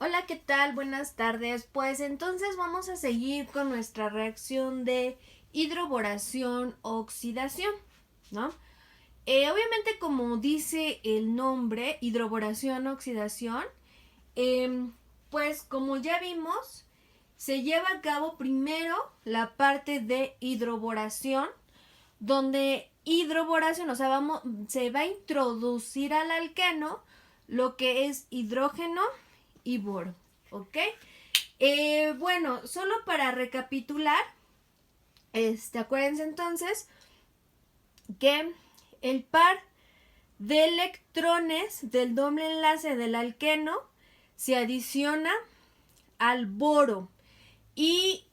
Hola, ¿qué tal? Buenas tardes. Pues entonces vamos a seguir con nuestra reacción de hidroboración oxidación, ¿no? Obviamente, como dice el nombre, hidroboración oxidación, em, pues como ya vimos, se lleva a cabo primero la parte de hidroboración, donde hidroboración, o sea, se va a introducir al alqueno lo que es hidrógeno y boro, ¿ok? Bueno, solo para recapitular, acuérdense entonces que el par de electrones del doble enlace del alqueno se adiciona al boro y,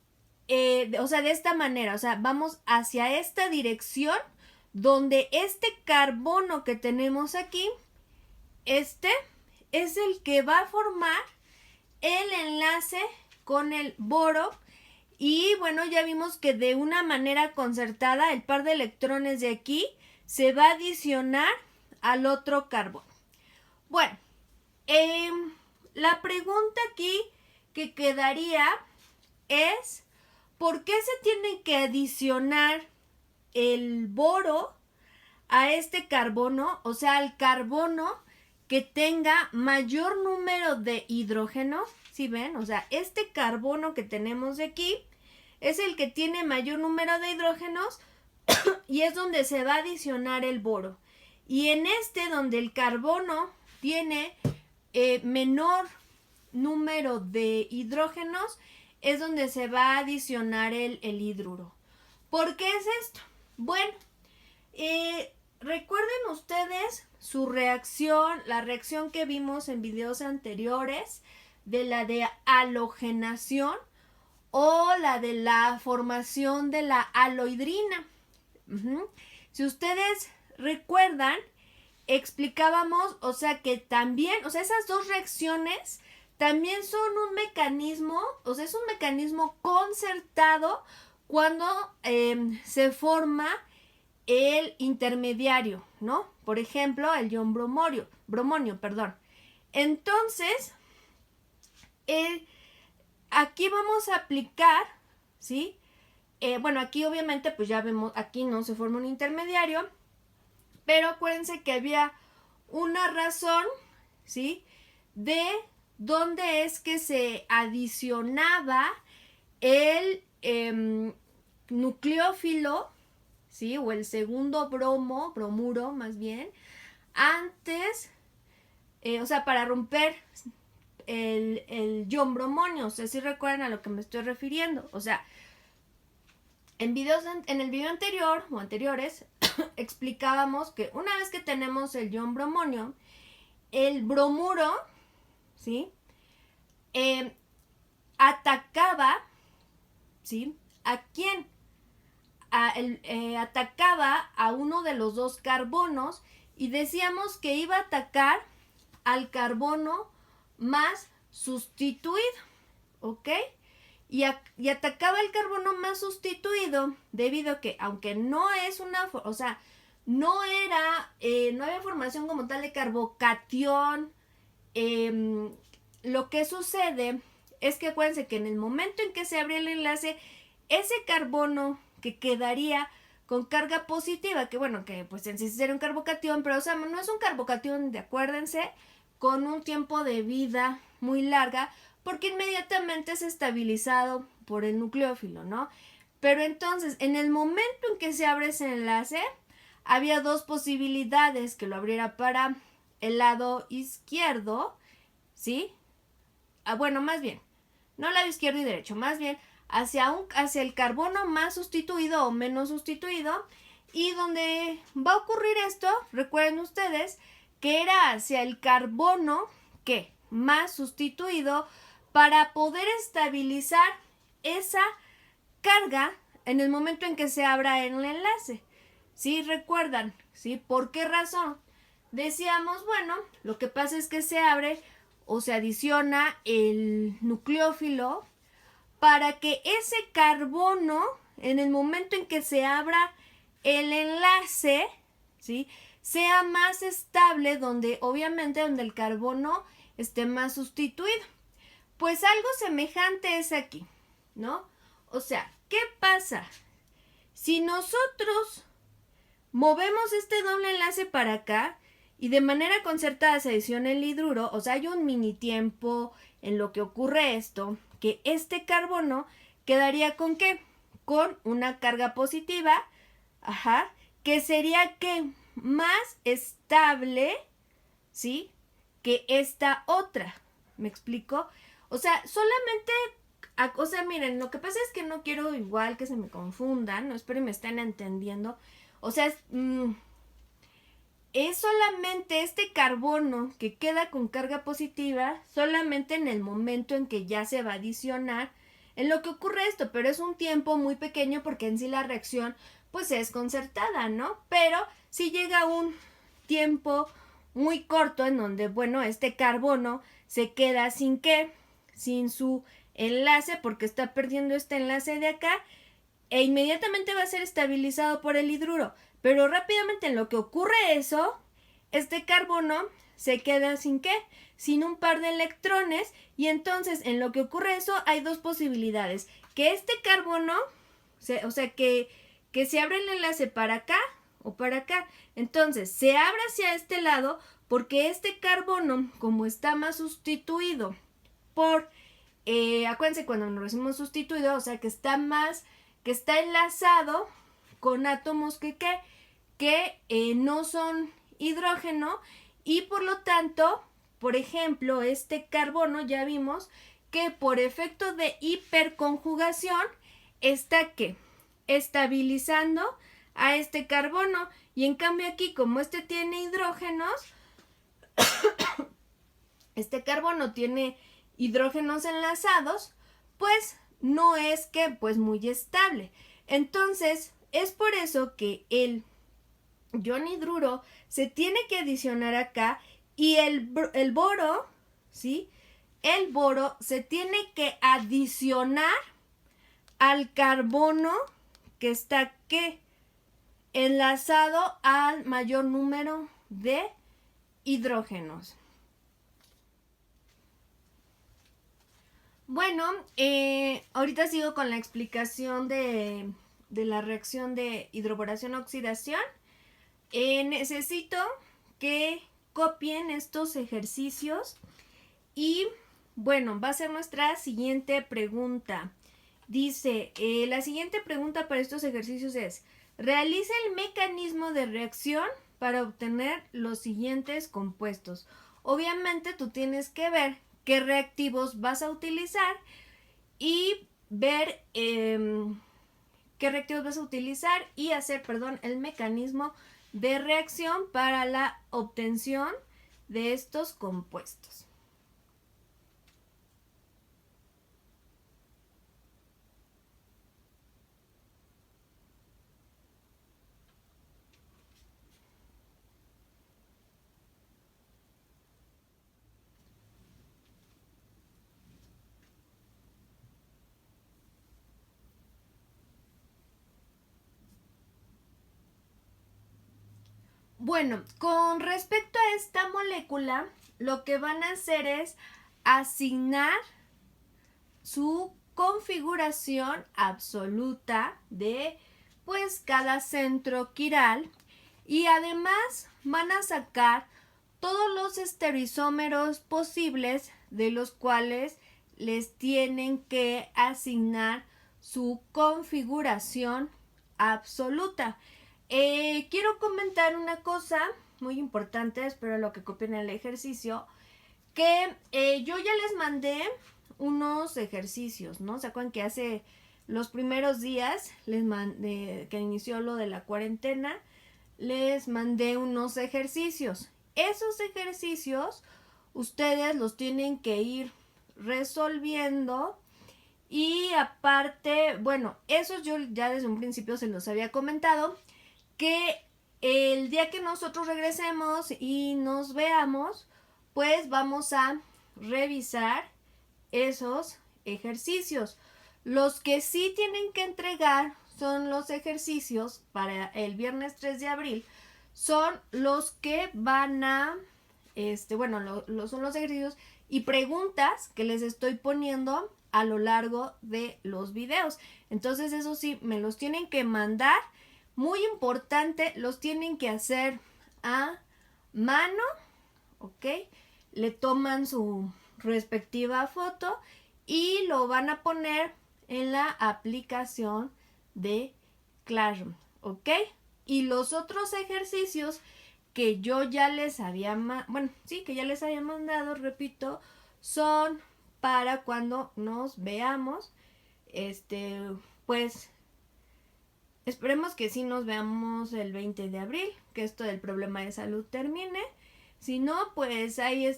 o sea, de esta manera, o sea, vamos hacia esta dirección donde este carbono que tenemos aquí, este es el que va a formar el enlace con el boro. Y bueno, ya vimos que de una manera concertada el par de electrones de aquí se va a adicionar al otro carbono. Bueno, la pregunta aquí que quedaría es: ¿por qué se tiene que adicionar el boro a este carbono? O sea, al carbono que tenga mayor número de hidrógeno. ¿Sí ven? O sea, este carbono que tenemos de aquí es el que tiene mayor número de hidrógenos y es donde se va a adicionar el boro. Y en este, donde el carbono tiene menor número de hidrógenos, es donde se va a adicionar el hidruro. ¿Por qué es esto? Bueno, recuerden ustedes su reacción, la reacción que vimos en videos anteriores de la de halogenación o la de la formación de la aloidrina. Si ustedes recuerdan, explicábamos, o sea, que también, o sea, esas dos reacciones también son un mecanismo, o sea, es un mecanismo concertado cuando se forma el intermediario, ¿no? Por ejemplo, el ion bromonio, perdón. Entonces, aquí vamos a aplicar, ¿sí? Bueno, aquí obviamente pues ya vemos, aquí no se forma un intermediario, pero acuérdense que había una razón, ¿sí? De dónde es que se adicionaba el nucleófilo, ¿sí? O el segundo bromuro más bien, antes, o sea, para romper el ion bromonio. O sea, si recuerdan a lo que me estoy refiriendo. O sea, en el video anterior o anteriores explicábamos que una vez que tenemos el ion bromonio, el bromuro, ¿sí? Atacaba, ¿sí? ¿A quién? Atacaba a uno de los dos carbonos y decíamos que iba a atacar al carbono más sustituido, ¿ok? Y atacaba el carbono más sustituido debido a que, aunque no es una, o sea, no era, no había formación como tal de carbocatión, lo que sucede es que acuérdense que en el momento en que se abre el enlace, ese carbono que quedaría con carga positiva, que bueno, que pues en sí sería un carbocatión, pero o sea, no es un carbocatión, de acuérdense, con un tiempo de vida muy larga, porque inmediatamente es estabilizado por el nucleófilo, ¿no? Pero entonces, en el momento en que se abre ese enlace, había dos posibilidades: que lo abriera para el lado izquierdo, ¿sí? Bueno, más bien, no lado izquierdo y derecho, más bien hacia el carbono más sustituido o menos sustituido. Y donde va a ocurrir esto, recuerden ustedes, que era hacia el carbono que más sustituido, para poder estabilizar esa carga en el momento en que se abra el enlace. ¿Sí? ¿Recuerdan? ¿Sí? ¿Por qué razón? Decíamos, bueno, lo que pasa es que se abre o se adiciona el nucleófilo para que ese carbono, en el momento en que se abra el enlace, ¿sí?, sea más estable, donde obviamente donde el carbono esté más sustituido. Pues algo semejante es aquí, ¿no? O sea, ¿qué pasa? Si nosotros movemos este doble enlace para acá y de manera concertada se adiciona el hidruro, o sea, hay un mini tiempo en lo que ocurre esto, que este carbono quedaría ¿con qué? Con una carga positiva, que sería ¿qué? Más estable, ¿sí? Que esta otra. ¿Me explico? O sea, solamente, o sea, miren, lo que pasa es que no quiero igual que se me confundan, no espero y me estén entendiendo. O sea, es solamente este carbono que queda con carga positiva, solamente en el momento en que ya se va a adicionar, en lo que ocurre esto, pero es un tiempo muy pequeño porque en sí la reacción pues es concertada, ¿no? Pero si llega un tiempo muy corto en donde, bueno, este carbono se queda sin qué, sin su enlace porque está perdiendo este enlace de acá e inmediatamente va a ser estabilizado por el hidruro. Pero rápidamente en lo que ocurre eso, este carbono se queda sin qué, sin un par de electrones y entonces en lo que ocurre eso hay dos posibilidades. Que este carbono, o sea, que se abre el enlace para acá o para acá. Entonces se abre hacia este lado porque este carbono, como está más sustituido por, acuérdense cuando nos decimos sustituido, o sea que está más, que está enlazado con átomos que no son hidrógeno y por lo tanto, por ejemplo, este carbono ya vimos que por efecto de hiperconjugación está ¿qué? Estabilizando a este carbono y en cambio aquí como este tiene hidrógenos, este carbono tiene hidrógenos enlazados, pues no es que pues muy estable. Entonces es por eso que el ion hidruro se tiene que adicionar acá y el boro, ¿sí? El boro se tiene que adicionar al carbono que está ¿qué? Enlazado al mayor número de hidrógenos. Bueno, ahorita sigo con la explicación de la reacción de hidroboración-oxidación. Necesito que copien estos ejercicios y bueno, va a ser nuestra siguiente pregunta. Dice, la siguiente pregunta para estos ejercicios es, realiza el mecanismo de reacción para obtener los siguientes compuestos. Obviamente tú tienes que ver qué reactivos vas a utilizar y ver qué reactivos vas a utilizar y hacer, el mecanismo de reacción para la obtención de estos compuestos. Bueno, con respecto a esta molécula, lo que van a hacer es asignar su configuración absoluta de pues cada centro quiral y además van a sacar todos los estereoisómeros posibles de los cuales les tienen que asignar su configuración absoluta. Quiero comentar una cosa muy importante, espero lo que copien el ejercicio, que yo ya les mandé unos ejercicios, ¿no? ¿Se acuerdan que hace los primeros días les mandé, que inició lo de la cuarentena, les mandé unos ejercicios? Esos ejercicios ustedes los tienen que ir resolviendo y aparte, bueno, esos yo ya desde un principio se los había comentado, que el día que nosotros regresemos y nos veamos, pues vamos a revisar esos ejercicios. Los que sí tienen que entregar son los ejercicios para el viernes 3 de abril, son los que van a son los ejercicios y preguntas que les estoy poniendo a lo largo de los videos. Entonces, eso sí, me los tienen que mandar. Muy importante, los tienen que hacer a mano, ¿ok? Le toman su respectiva foto y lo van a poner en la aplicación de Classroom, ¿ok? Y los otros ejercicios que yo ya les había mandado, repito, son para cuando nos veamos. Pues esperemos que sí nos veamos el 20 de abril, que esto del problema de salud termine. Si no, pues ahí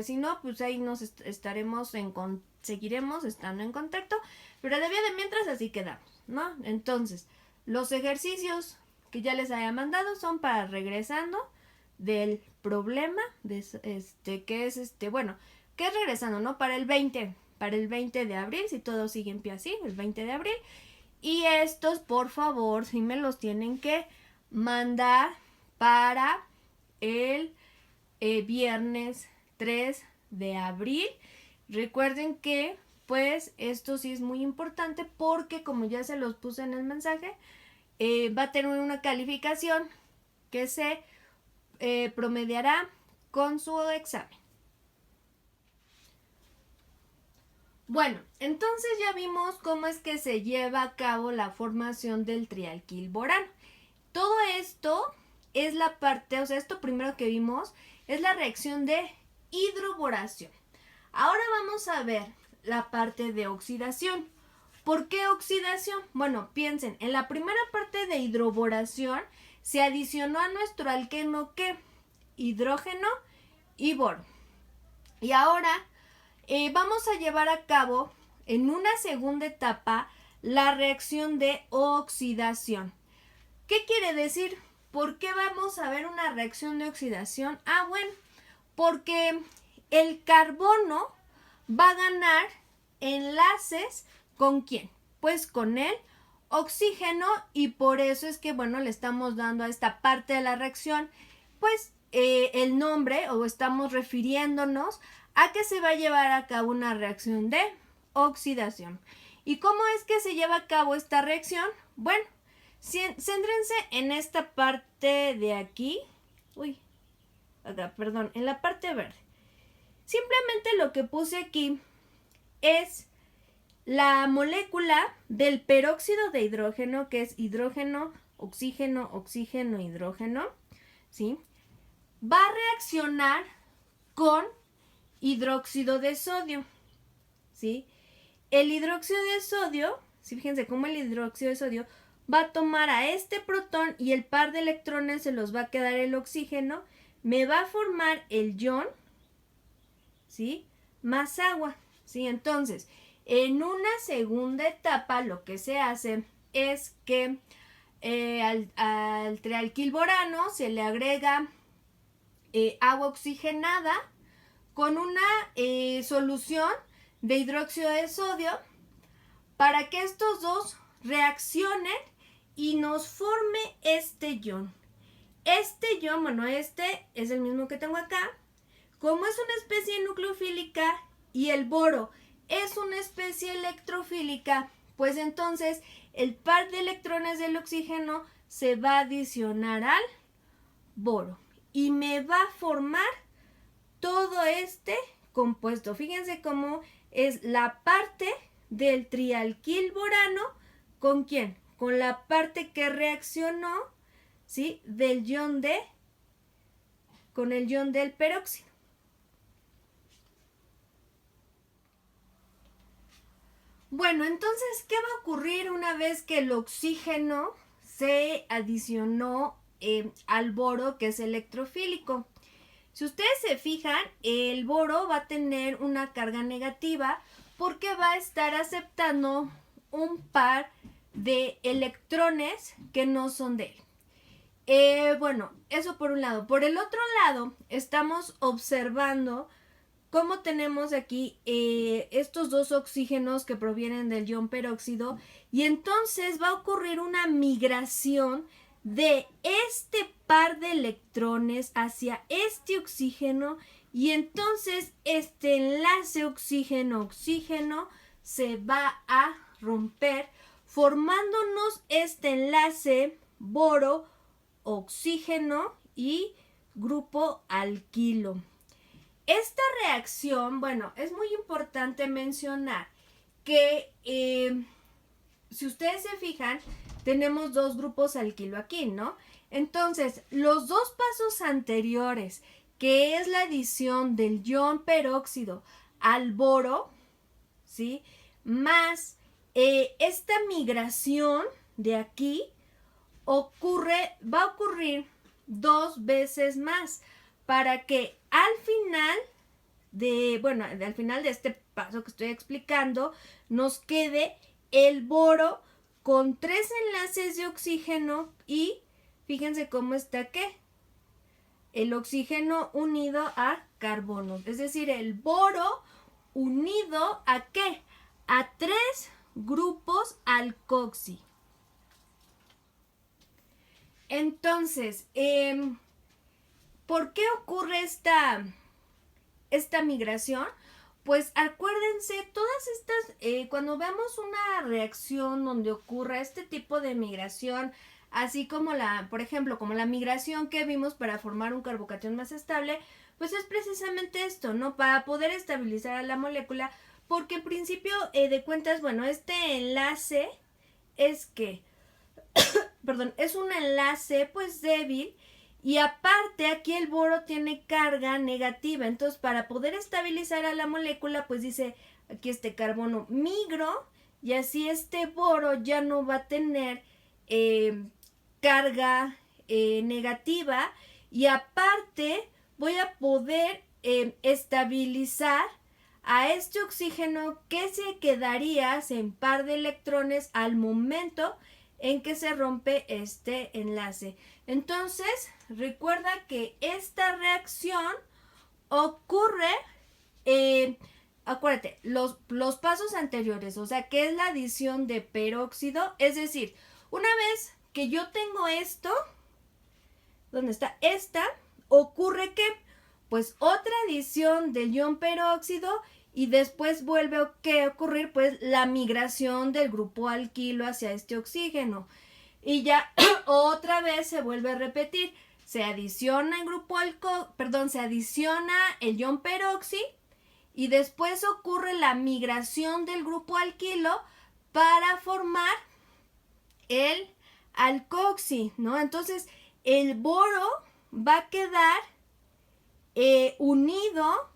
si no, pues ahí nos seguiremos estando en contacto, pero de mientras así quedamos, ¿no? Entonces, los ejercicios que ya les haya mandado son para regresando del problema que es regresando, ¿no? Para el 20 de abril, si todo sigue en pie así, el 20 de abril. Y estos, por favor, sí me los tienen que mandar para el viernes 3 de abril. Recuerden que pues esto sí es muy importante porque, como ya se los puse en el mensaje, va a tener una calificación que se promediará con su examen. Bueno, entonces ya vimos cómo es que se lleva a cabo la formación del trialquilborano. Todo esto es la parte, esto primero que vimos es la reacción de hidroboración. Ahora vamos a ver la parte de oxidación. ¿Por qué oxidación? Bueno, piensen, en la primera parte de hidroboración se adicionó a nuestro alqueno ¿qué? Hidrógeno y boro. Y ahora vamos a llevar a cabo en una segunda etapa la reacción de oxidación. ¿Qué quiere decir? ¿Por qué vamos a ver una reacción de oxidación? Bueno, porque el carbono va a ganar enlaces ¿con quién? Pues con el oxígeno, y por eso es que, le estamos dando a esta parte de la reacción, pues el nombre, o estamos refiriéndonos a que se va a llevar a cabo una reacción de oxidación. ¿Y cómo es que se lleva a cabo esta reacción? Bueno, céntrense en esta parte de aquí, en la parte verde. Simplemente lo que puse aquí es la molécula del peróxido de hidrógeno, que es hidrógeno, oxígeno, oxígeno, hidrógeno, ¿sí? Va a reaccionar con hidróxido de sodio, ¿sí? El hidróxido de sodio, ¿sí? Fíjense cómo el hidróxido de sodio va a tomar a este protón y el par de electrones se los va a quedar el oxígeno, me va a formar el ion, ¿sí? Más agua, ¿sí? Entonces, en una segunda etapa lo que se hace es que al trialquilborano se le agrega agua oxigenada con una solución de hidróxido de sodio para que estos dos reaccionen y nos forme este ion. Este ion, este es el mismo que tengo acá. Como es una especie nucleofílica y el boro es una especie electrofílica, pues entonces el par de electrones del oxígeno se va a adicionar al boro y me va a formar todo este compuesto. Fíjense cómo es la parte del trialquilborano, ¿con quién? Con la parte que reaccionó, ¿sí? Con el ion del peróxido. Bueno, entonces, ¿qué va a ocurrir una vez que el oxígeno se adicionó al boro, que es electrofílico? Si ustedes se fijan, el boro va a tener una carga negativa porque va a estar aceptando un par de electrones que no son de él. Bueno, eso por un lado. Por el otro lado, estamos observando cómo tenemos aquí estos dos oxígenos que provienen del ion peróxido, y entonces va a ocurrir una migración de este par de electrones hacia este oxígeno y entonces este enlace oxígeno-oxígeno se va a romper formándonos este enlace boro-oxígeno y grupo alquilo. Esta reacción, bueno, es muy importante mencionar que si ustedes se fijan, tenemos dos grupos alquilo aquí, ¿no? Entonces, los dos pasos anteriores, que es la adición del ion peróxido al boro, ¿sí? Más esta migración de aquí va a ocurrir dos veces más para que al final al final de este paso que estoy explicando, nos quede el boro con 3 enlaces de oxígeno y fíjense cómo está ¿qué? El oxígeno unido a carbono, es decir, el boro unido ¿a qué? A 3 grupos alcoxi. Entonces, ¿por qué ocurre esta migración? Pues acuérdense, todas estas, cuando vemos una reacción donde ocurra este tipo de migración, así como por ejemplo, como la migración que vimos para formar un carbocatión más estable, pues es precisamente esto, ¿no? Para poder estabilizar a la molécula, porque en principio de cuentas, bueno, este enlace es que, perdón, es un enlace pues débil. Y aparte aquí el boro tiene carga negativa, entonces para poder estabilizar a la molécula pues dice aquí este carbono migro y así este boro ya no va a tener carga negativa y aparte voy a poder estabilizar a este oxígeno que se quedaría en par de electrones al momento en que se rompe este enlace. Entonces, recuerda que esta reacción ocurre, acuérdate, los pasos anteriores, o sea, que es la adición de peróxido, es decir, una vez que yo tengo esto, ¿dónde está? Esta, ocurre que, pues, otra adición del ion peróxido y después vuelve a ocurrir pues la migración del grupo alquilo hacia este oxígeno y ya otra vez se vuelve a repetir, se adiciona se adiciona el ion peroxi y después ocurre la migración del grupo alquilo para formar el alcoxi, ¿no? Entonces el boro va a quedar unido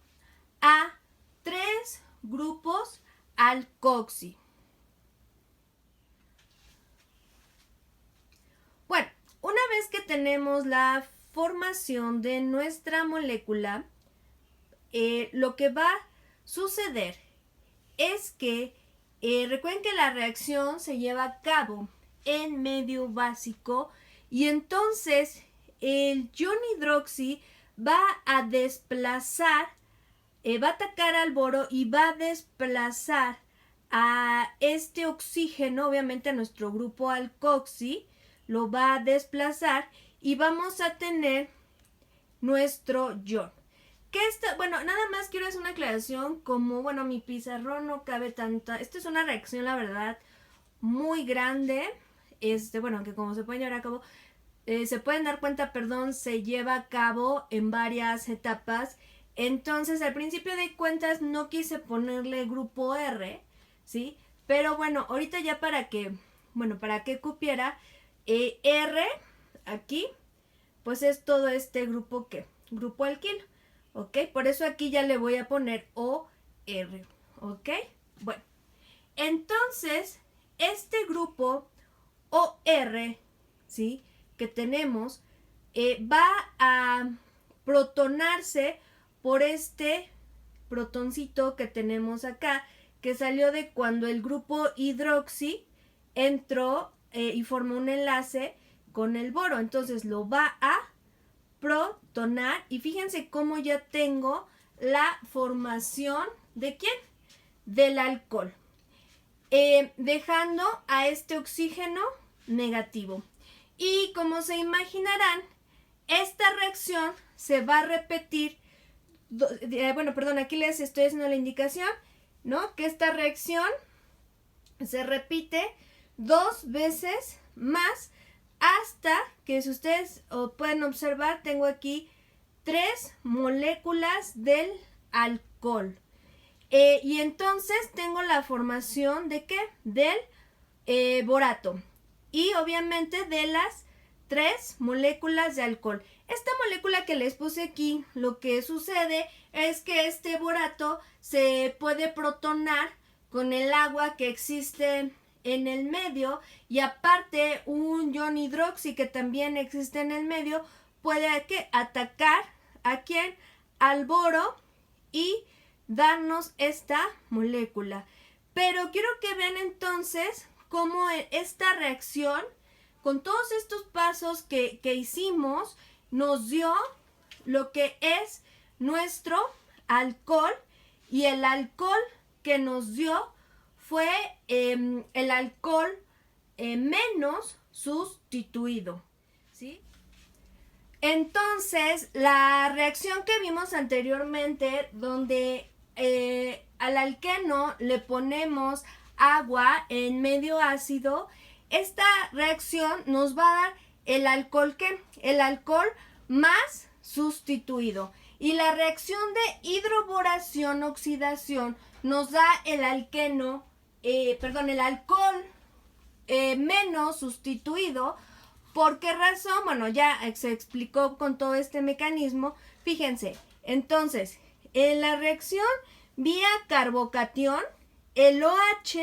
a 3 grupos alcoxi. Bueno, una vez que tenemos la formación de nuestra molécula, lo que va a suceder es que recuerden que la reacción se lleva a cabo en medio básico y entonces el ion hidroxi va a desplazar va a atacar al boro y va a desplazar a este oxígeno, obviamente a nuestro grupo alcoxi, lo va a desplazar y vamos a tener nuestro ion. Bueno, nada más quiero hacer una aclaración, como, bueno, mi pizarrón no cabe tanta, esta es una reacción, la verdad, muy grande, bueno, que como se pueden llevar a cabo, se pueden dar cuenta, perdón, se lleva a cabo en varias etapas. Entonces, al principio de cuentas no quise ponerle grupo R, ¿sí? Pero bueno, ahorita ya para que cupiera R aquí, pues es todo este grupo grupo alquilo, ¿ok? Por eso aquí ya le voy a poner OR, ¿ok? Bueno, entonces, este grupo OR, ¿sí? Que tenemos, va a protonarse por este protoncito que tenemos acá, que salió de cuando el grupo hidroxi entró y formó un enlace con el boro. Entonces lo va a protonar y fíjense cómo ya tengo la formación ¿de quién? Del alcohol. Dejando a este oxígeno negativo. Y como se imaginarán, esta reacción se va a repetir, aquí les estoy haciendo la indicación, ¿no? Que esta reacción se repite 2 veces más hasta que, si ustedes pueden observar, tengo aquí 3 moléculas del alcohol. Y entonces tengo la formación de ¿qué? Del borato. Y obviamente de las 3 moléculas de alcohol. Esta molécula que les puse aquí, lo que sucede es que este borato se puede protonar con el agua que existe en el medio, y aparte un ion hidroxi que también existe en el medio puede atacar ¿a quién? Al boro y darnos esta molécula. Pero quiero que vean entonces cómo esta reacción, con todos estos pasos que hicimos, nos dio lo que es nuestro alcohol, y el alcohol que nos dio fue el alcohol menos sustituido, ¿sí? Entonces, la reacción que vimos anteriormente, donde al alqueno le ponemos agua en medio ácido, esta reacción nos va a dar el alcohol el alcohol más sustituido. Y la reacción de hidroboración-oxidación nos da el alqueno, el alcohol menos sustituido. ¿Por qué razón? Bueno, ya se explicó con todo este mecanismo. Fíjense, entonces, en la reacción vía carbocatión, el OH,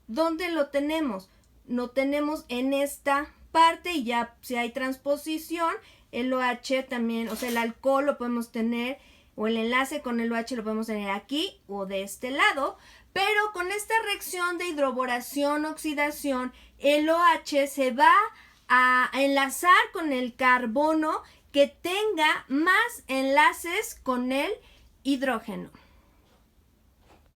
¿dónde lo tenemos? Lo tenemos en esta parte, y ya si hay transposición, el OH también, o sea, el alcohol lo podemos tener, o el enlace con el OH lo podemos tener aquí o de este lado. Pero con esta reacción de hidroboración-oxidación, el OH se va a enlazar con el carbono que tenga más enlaces con el hidrógeno.